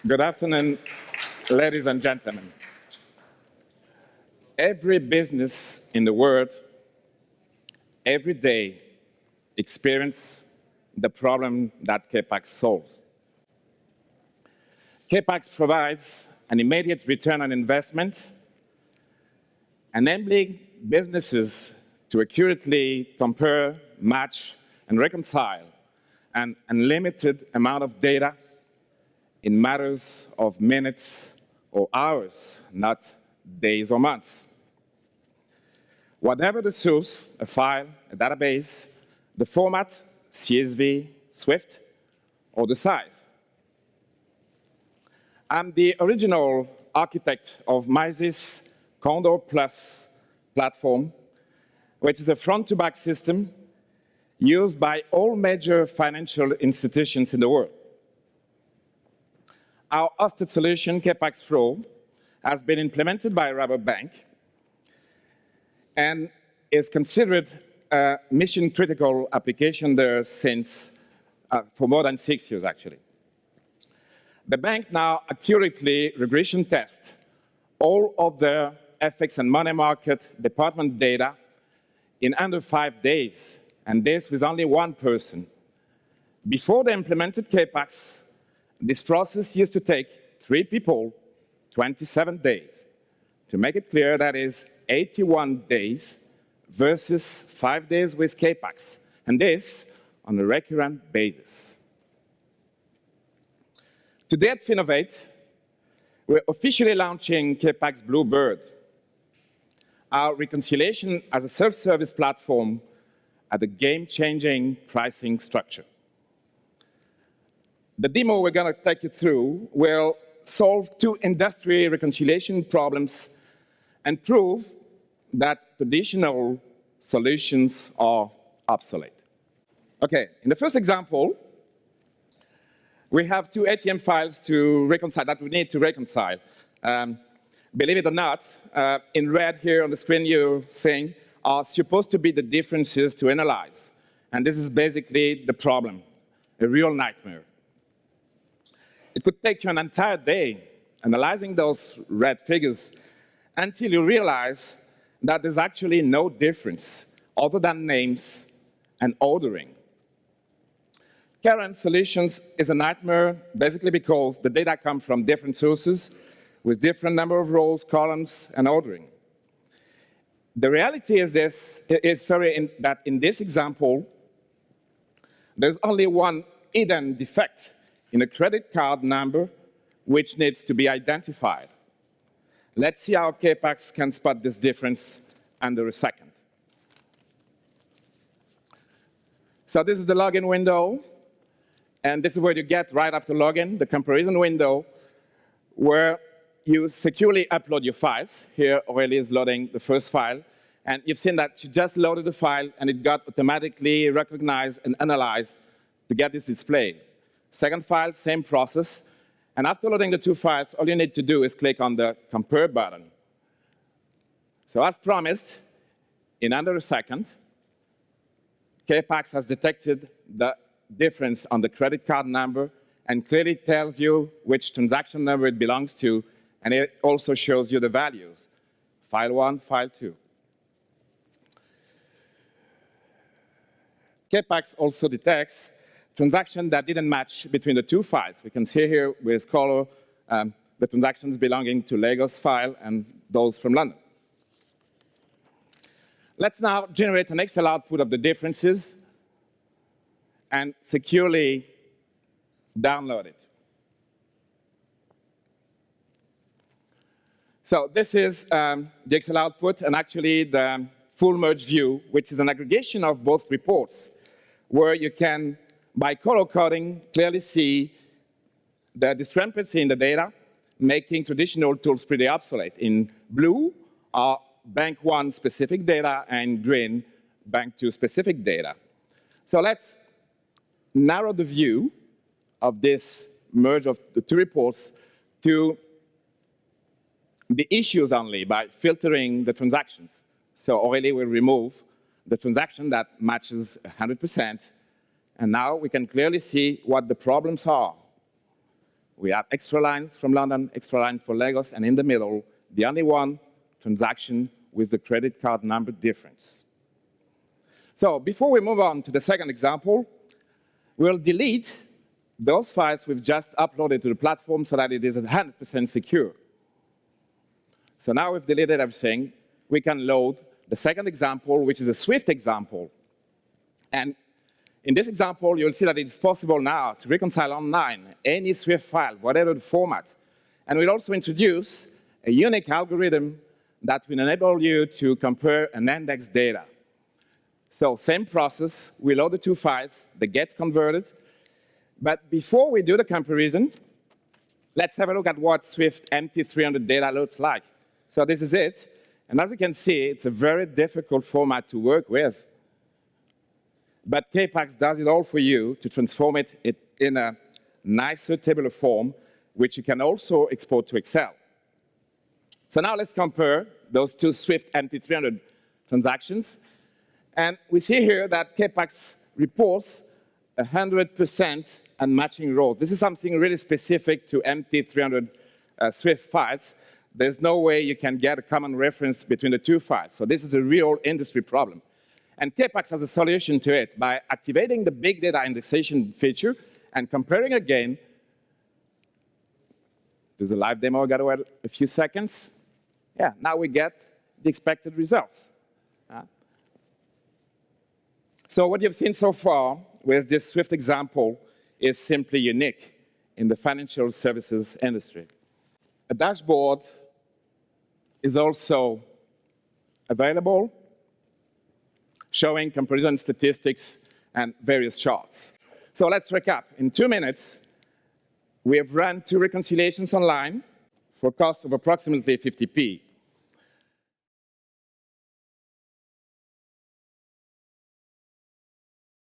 Good afternoon, ladies and gentlemen. Every business in the world, every day, experiences the problem that KPAX solves. KPAX provides an immediate return on investment, enabling businesses to accurately compare, match, and reconcile an unlimited amount of data in matters of minutes or hours, not days or months. Whatever the source, a file, a database, the format, CSV, Swift, or the size. I'm the original architect of Mises Condor Plus platform, which is a front-to-back system used by all major financial institutions in the world. Our hosted solution, KPAX Pro, has been implemented by a rubber bank and is considered a mission-critical application there since for more than 6 years, actually. The bank now accurately regression tests all of the FX and money market department data in under 5 days, and this with only one person. Before they implemented KPAX, this process used to take 3 people, 27 days. To make it clear, that is 81 days versus 5 days with KPAX, and this on a recurrent basis. Today at Finovate, we're officially launching KPAX Bluebird, our reconciliation as a self-service platform at a game-changing pricing structure. The demo we're going to take you through will solve 2 industry reconciliation problems and prove that traditional solutions are obsolete. Okay, in the first example, we have 2 ATM files to reconcile, that we need to reconcile. Believe it or not, in red here on the screen you're seeing are supposed to be the differences to analyze. And this is basically the problem, a real nightmare. It could take you an entire day analyzing those red figures until you realize that there's actually no difference other than names and ordering. Current solutions is a nightmare basically because the data come from different sources with different number of rows, columns, and ordering. The reality is that in this example, there's only one hidden defect in a credit card number which needs to be identified. Let's see how KPAX can spot this difference under a second. So this is the login window, and this is where you get right after login, the comparison window, where you securely upload your files. Here, Aurélie is loading the first file, and you've seen that she just loaded the file, and it got automatically recognized and analyzed to get this displayed. Second file, same process. And after loading the 2 files, all you need to do is click on the Compare button. So as promised, in under a second, KPAX has detected the difference on the credit card number and clearly tells you which transaction number it belongs to, and it also shows you the values, file 1, file 2. KPAX also detects transactions that didn't match between the 2 files. We can see here with color the transactions belonging to Lagos file and those from London. Let's now generate an Excel output of the differences and securely download it. So this is the Excel output, and actually the full merge view, which is an aggregation of both reports, where you can, by color coding, clearly see the discrepancy in the data, making traditional tools pretty obsolete. In blue are Bank 1 specific data, and green, Bank 2 specific data. So let's narrow the view of this merge of the 2 reports to the issues only by filtering the transactions. So Aurélie will remove the transaction that matches 100%. And now we can clearly see what the problems are. We have extra lines from London, extra line for Lagos, and in the middle, the only one transaction with the credit card number difference. So before we move on to the second example, we'll delete those files we've just uploaded to the platform so that it is 100% secure. So now we've deleted everything. We can load the second example, which is a Swift example. And in this example, you'll see that it's possible now to reconcile online any Swift file, whatever the format. And we'll also introduce a unique algorithm that will enable you to compare an index data. So same process, we load the two files, they get converted. But before we do the comparison, let's have a look at what Swift MT300 data looks like. So this is it. And as you can see, it's a very difficult format to work with. But KPAX does it all for you to transform it in a nicer tabular form, which you can also export to Excel. So now let's compare those two Swift MT300 transactions. And we see here that KPAX reports 100% unmatching rows. This is something really specific to MT300 Swift files. There's no way you can get a common reference between the two files. So this is a real industry problem. And KPAX has a solution to it by activating the big data indexation feature and comparing again. There's a live demo. I got to wait a few seconds. Yeah, now we get the expected results. So what you've seen so far with this Swift example is simply unique in the financial services industry. A dashboard is also available, showing comparison statistics and various charts. So let's recap. In 2 minutes, we have run 2 reconciliations online for a cost of approximately 50p.